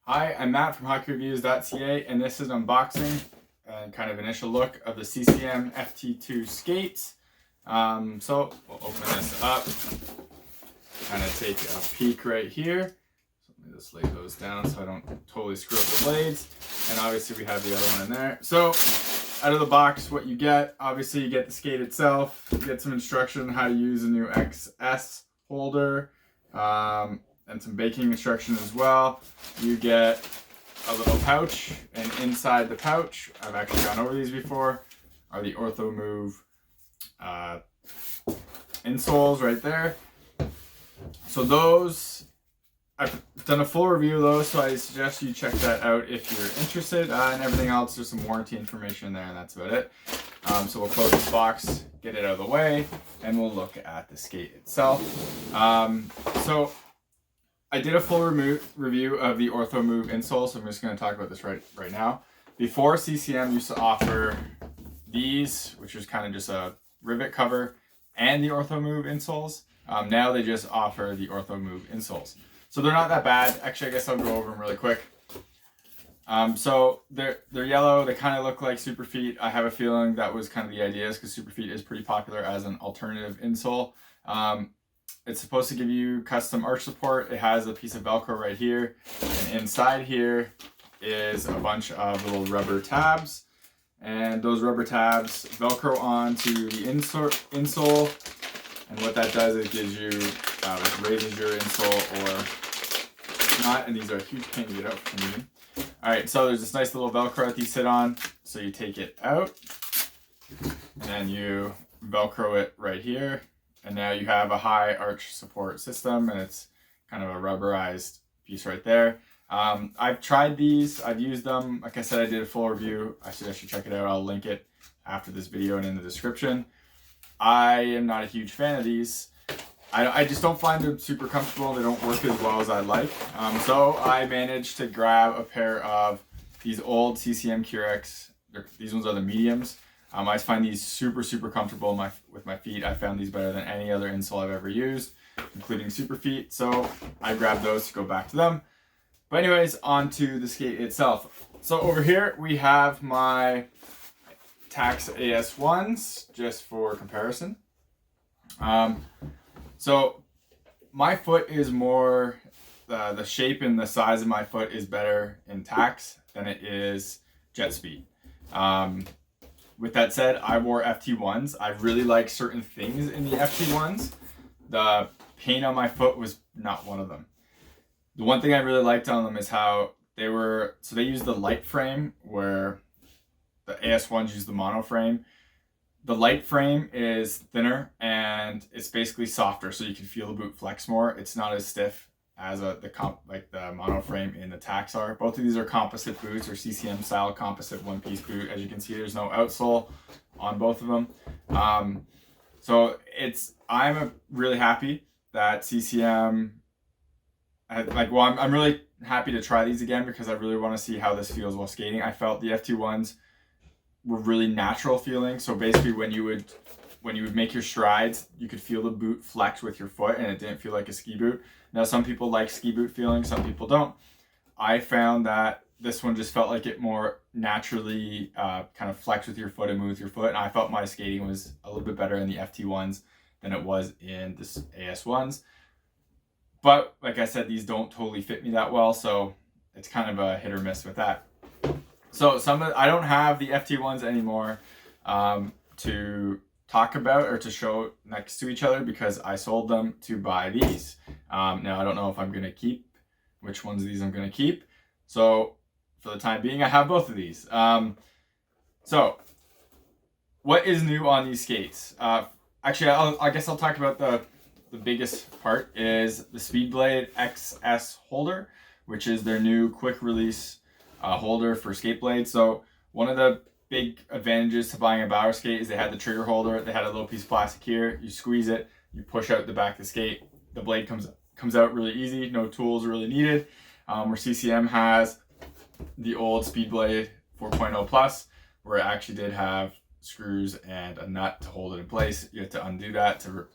Hi, I'm Matt from hockeyreviews.ca, and this is an unboxing and kind of initial look of the CCM FT2 skates. So we'll open this up, kind of take a peek right here. So let me just lay those down so I don't totally screw up the blades. And obviously we have the other one in there. So out of the box, what you get, obviously you get the skate itself, you get some instruction on how to use a new XS holder, and some baking instruction as well. You get a little pouch, and inside the pouch, I've actually gone over these before, are the Orthomove insoles right there. So those, I've done a full review of those, so I suggest you check that out if you're interested. And everything else, there's some warranty information in there, and that's about it. So we'll close this box, get it out of the way, and we'll look at the skate itself. So I did a full review of the Orthomove insole, so I'm just going to talk about this right now. Before, CCM used to offer these, which is kind of just a rivet cover, and the Orthomove insoles. Now they just offer the Orthomove insoles. So they're not that bad. Actually, I guess I'll go over them really quick. So they're yellow. They kind of look like Superfeet. I have a feeling that was kind of the idea, because Superfeet is pretty popular as an alternative insole. It's supposed to give you custom arch support. It has a piece of Velcro right here. And inside here is a bunch of little rubber tabs. And those rubber tabs Velcro onto the insole. And what that does is it gives you, it raises your insole or not. And these are a huge pain to get out from me. All right, so there's this nice little Velcro that these sit on. So you take it out and then you Velcro it right here. And now you have a high arch support system, and it's kind of a rubberized piece right there. I've tried these, I've used them. Like I said, I did a full review. I suggest you check it out. I'll link it after this video and in the description. I am not a huge fan of these. I just don't find them super comfortable. They don't work as well as I'd like. So I managed to grab a pair of these old CCM Curex. These ones are the mediums. I find these super comfortable with my feet. I found these better than any other insole I've ever used, including Superfeet. So I grabbed those to go back to them. But anyways, on to the skate itself. So over here we have my Tacx AS1s, just for comparison. So my foot is more, the shape and the size of my foot is better in Tacx than it is Jetspeed. With that said, I wore FT1s. I really like certain things in the FT1s. The pain on my foot was not one of them. The one thing I really liked on them is how they used the light frame, where the AS1s use the mono frame. The light frame is thinner and it's basically softer, so you can feel the boot flex more. It's not as stiff as the mono frame in the Tacx are. Both of these are composite boots, or CCM style composite one-piece boot. As you can see, there's no outsole on both of them. So I'm really happy that CCM I'm really happy to try these again, because I really want to see how this feels while skating. I felt the FT1s were really natural feeling. So basically when you would make your strides, you could feel the boot flex with your foot, and it didn't feel like a ski boot. Now some people like ski boot feeling, some people don't. I found that this one just felt like it more naturally kind of flex with your foot and move with your foot. And I felt my skating was a little bit better in the FT1s than it was in the AS1s. But like I said, these don't totally fit me that well, so it's kind of a hit or miss with that. So I don't have the FT1s anymore to talk about or to show next to each other, because I sold them to buy these. Now I don't know if I'm gonna keep which ones of these I'm gonna keep. So for the time being, I have both of these. So what is new on these skates? Actually, I guess I'll talk about the biggest part is the Speedblade XS holder, which is their new quick release holder for skate blades. So one of the big advantages to buying a Bauer skate is they had the trigger holder. They had a little piece of plastic here. You squeeze it, you push out the back of the skate. The blade comes out really easy. No tools really needed. Where CCM has the old Speedblade 4.0 Plus, where it actually did have screws and a nut to hold it in place. You have to undo that to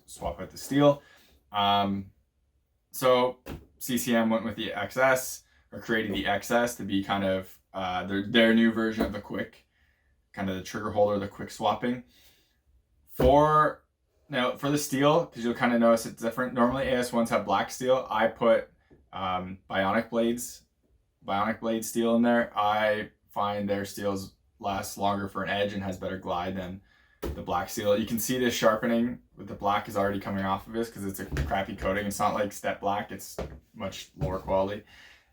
swap out the steel. So CCM went with the XS, or created the XS to be kind of their new version of the quick, kind of the trigger holder, the quick swapping. For the steel, because you'll kind of notice it's different. Normally AS1s have black steel. I put bionic blade steel in there. I find their steels last longer for an edge and has better glide than the black steel. You can see this sharpening with the black is already coming off of this because it's a crappy coating. It's not like step black, it's much lower quality.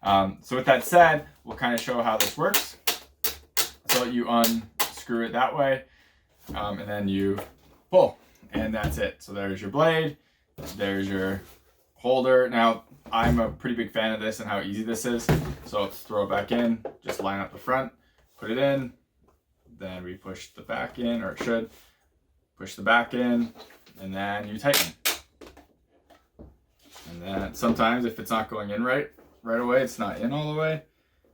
So with that said, we'll kind of show how this works. So you unscrew it that way, and then you pull, and that's it. So there's your blade, there's your holder. Now, I'm a pretty big fan of this and how easy this is. So let's throw it back in, just line up the front, put it in, then we push the back in, or it should. Push the back in, and then you tighten. And then sometimes if it's not going in right away, it's not in all the way,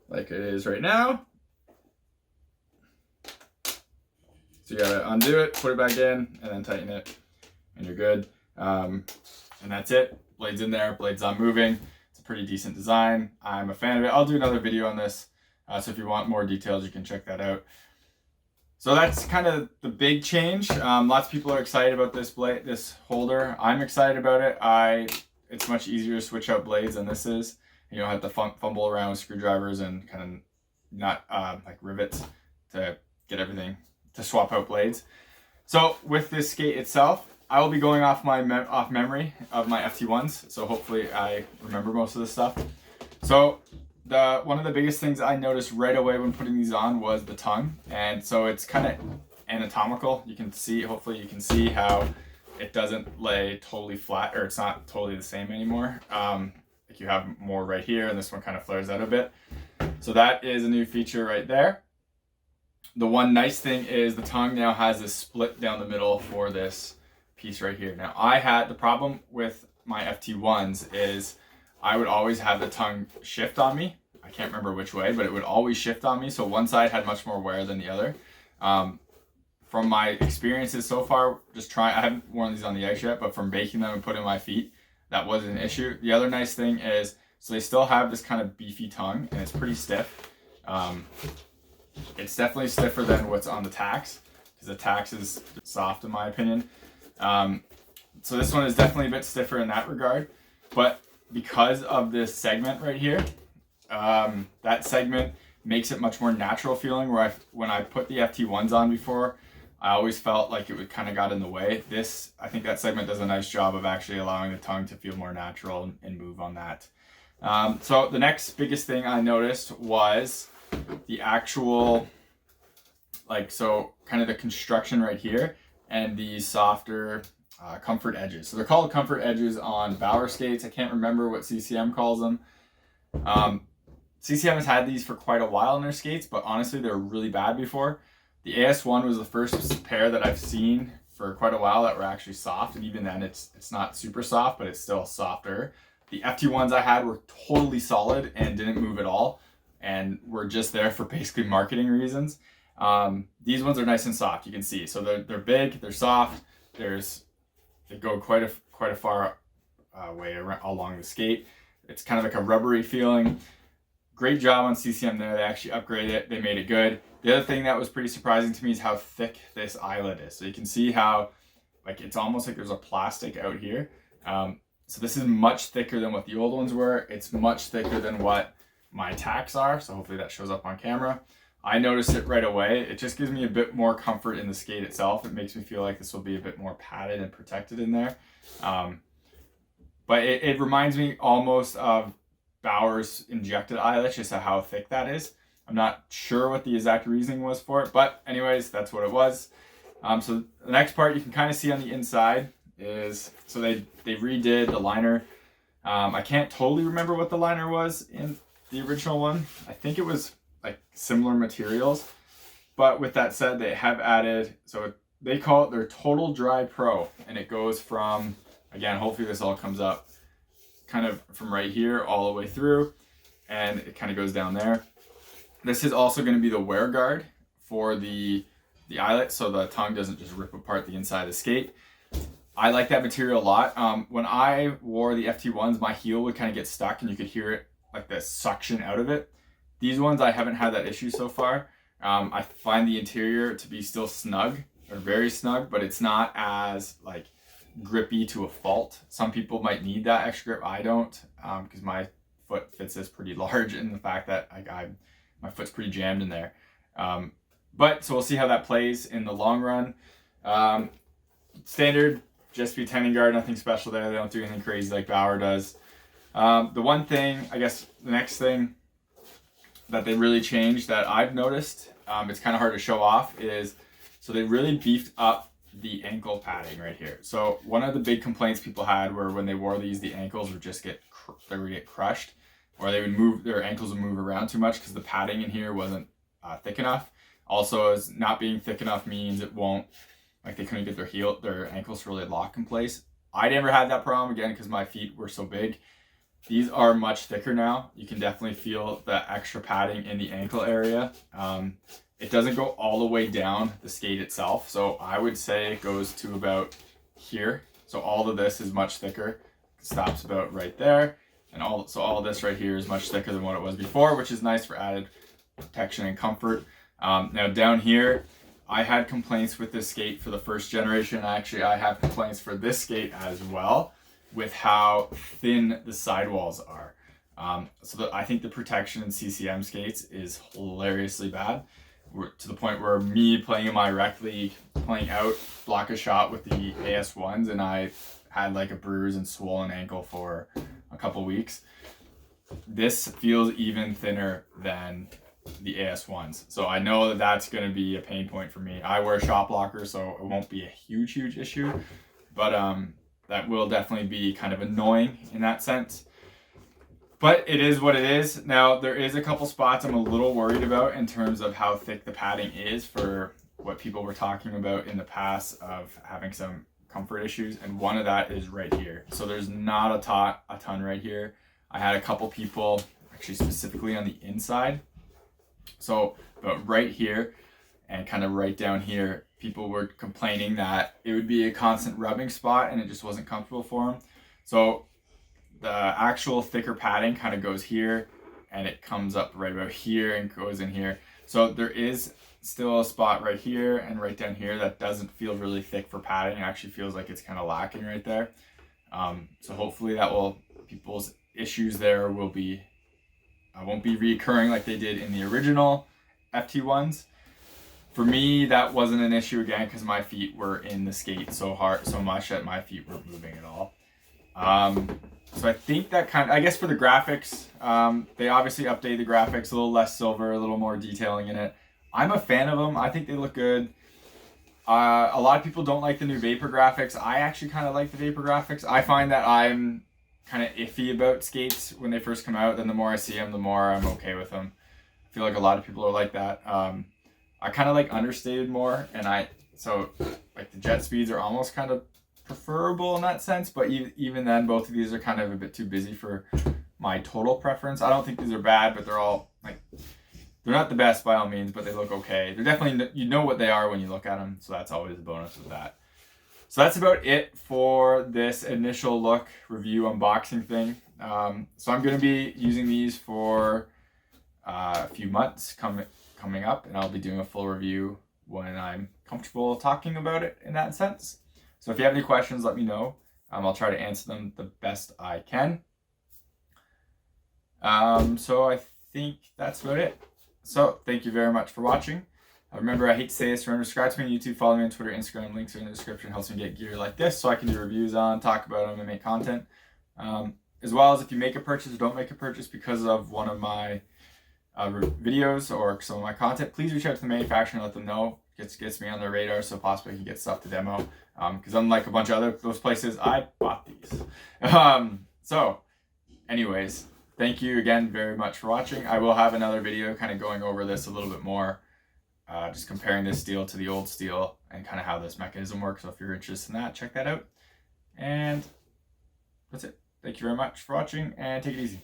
like it is right now. So you gotta undo it, put it back in, and then tighten it, and you're good. And that's it. Blade's in there, blade's not moving. It's a pretty decent design. I'm a fan of it. I'll do another video on this. So if you want more details, you can check that out. So that's kind of the big change. Lots of people are excited about this holder. I'm excited about it. It's much easier to switch out blades than this is. You don't have to fumble around with screwdrivers and kind of not like rivets to get everything to swap out blades. So with this skate itself, I will be going off my memory of my FT1s. So hopefully I remember most of this stuff. So one of the biggest things I noticed right away when putting these on was the tongue. And so it's kind of anatomical. You can see, hopefully you can see how it doesn't lay totally flat, or it's not totally the same anymore. Like you have more right here, and this one kind of flares out a bit. So that is a new feature right there. The one nice thing is the tongue now has this split down the middle for this piece right here. Now I had the problem with my FT1s is I would always have the tongue shift on me. I can't remember which way, but it would always shift on me. So one side had much more wear than the other. From my experiences so far, I haven't worn these on the ice yet, but from baking them and putting my feet, that wasn't an issue. The other nice thing is, so they still have this kind of beefy tongue, and it's pretty stiff. It's definitely stiffer than what's on the Tacks, because the Tacks is soft in my opinion. So this one is definitely a bit stiffer in that regard, but because of this segment right here, that segment makes it much more natural feeling, where when I put the FT1s on before, I always felt like it would kind of got in the way. I think that segment does a nice job of actually allowing the tongue to feel more natural and move on that. So the next biggest thing I noticed was the actual, kind of the construction right here and the softer comfort edges. So they're called comfort edges on Bauer skates. I can't remember what CCM calls them. CCM has had these for quite a while in their skates, but honestly, they were really bad before. The AS1 was the first pair that I've seen for quite a while that were actually soft, and even then it's not super soft, but it's still softer. The FT1s I had were totally solid and didn't move at all, and were just there for basically marketing reasons. These ones are nice and soft, you can see. So they're big, they're soft, they go quite a far way along the skate. It's kind of like a rubbery feeling. Great job on CCM there. They actually upgraded it. They made it good. The other thing that was pretty surprising to me is how thick this eyelet is. So you can see how, it's almost like there's a plastic out here. So this is much thicker than what the old ones were. It's much thicker than what my Tacks are. So hopefully that shows up on camera. I noticed it right away. It just gives me a bit more comfort in the skate itself. It makes me feel like this will be a bit more padded and protected in there. But it reminds me almost of Bauer's injected eyelet, just how thick that is. I'm not sure what the exact reasoning was for it, but anyways, that's what it was. So the next part you can kind of see on the inside is, so they redid the liner. I can't totally remember what the liner was in the original one. I think it was similar materials, but with that said, they have added, so they call it their Total Dry Pro, and it goes from, again, hopefully this all comes up kind of from right here all the way through, and it kind of goes down there. This is also going to be the wear guard for the eyelet, so the tongue doesn't just rip apart the inside of the skate. I like that material a lot. When I wore the FT1s, my heel would kind of get stuck, and you could hear it like the suction out of it. These ones, I haven't had that issue so far. I find the interior to be still snug, or very snug, but it's not as like grippy to a fault. Some people might need that extra grip. I don't, because my foot fits this pretty large, in the fact that my foot's pretty jammed in there. But so we'll see how that plays in the long run. Standard Jetspeed tendon guard, nothing special there. They don't do anything crazy like Bauer does. The one thing, I guess, the next thing that they really changed that I've noticed, it's kind of hard to show off, is so they really beefed up the ankle padding right here. So one of the big complaints people had were when they wore these, the ankles would just get crushed, or they would move, their ankles would move around too much because the padding in here wasn't thick enough. Also, as not being thick enough means it won't, like they couldn't get their ankles to really lock in place. I never had that problem, again, because my feet were so big. These are much thicker now. You can definitely feel the extra padding in the ankle area. It doesn't go all the way down the skate itself. So I would say it goes to about here. So all of this is much thicker. It stops about right there. And all of this right here is much thicker than what it was before, which is nice for added protection and comfort. Now down here, I had complaints with this skate for the first generation. Actually, I have complaints for this skate as well, with how thin the sidewalls are. I think the protection in CCM skates is hilariously bad. To the point where me playing in my rec league, playing out, block a shot with the AS1s, and I had like a bruise and swollen ankle for a couple weeks. This feels even thinner than the AS1s. So I know that that's going to be a pain point for me. I wear a shot blocker, so it won't be a huge issue, but that will definitely be kind of annoying in that sense. But it is what it is. Now, there is a couple spots I'm a little worried about in terms of how thick the padding is for what people were talking about in the past of having some comfort issues. And one of that is right here. So there's not a ton right here. I had a couple people, actually specifically on the inside. So, but right here and kind of right down here, people were complaining that it would be a constant rubbing spot and it just wasn't comfortable for them. So the actual thicker padding kind of goes here and it comes up right about here and goes in here. So there is still a spot right here and right down here that doesn't feel really thick for padding. It actually feels like it's kind of lacking right there. So hopefully that people's issues there won't be reoccurring like they did in the original FT1s. For me, that wasn't an issue, again, because my feet were in the skate so much that my feet weren't moving at all. So I think that I guess for the graphics, they obviously updated the graphics, a little less silver, a little more detailing in it. I'm a fan of them. I think they look good. A lot of people don't like the new Vapor graphics. I actually kind of like the Vapor graphics. I find that I'm kind of iffy about skates when they first come out. Then the more I see them, the more I'm okay with them. I feel like a lot of people are like that. I kind of like understated more, and so like the Jetspeeds are almost kind of preferable in that sense, but even then, both of these are kind of a bit too busy for my total preference. I don't think these are bad, but they're all like, they're not the best by all means, but they look okay. They're definitely, you know what they are when you look at them, so that's always a bonus with that. So that's about it for this initial look review unboxing thing. So I'm going to be using these for a few months coming up, and I'll be doing a full review when I'm comfortable talking about it in that sense. So if you have any questions, let me know. I'll try to answer them the best I can. So I think that's about it. So thank you very much for watching. Remember, I hate to say this, remember, subscribe to me on YouTube, follow me on Twitter, Instagram, links are in the description. Helps me get gear like this so I can do reviews on, talk about them, and make content. As well as if you make a purchase or don't make a purchase because of one of my videos or some of my content, please reach out to the manufacturer and let them know. Gets me on their radar, so possibly I can get stuff to demo. Because unlike a bunch of those places, I bought these. So anyways, thank you again very much for watching. I will have another video kind of going over this a little bit more, just comparing this steel to the old steel and kind of how this mechanism works. So if you're interested in that, check that out. And that's it. Thank you very much for watching, and take it easy.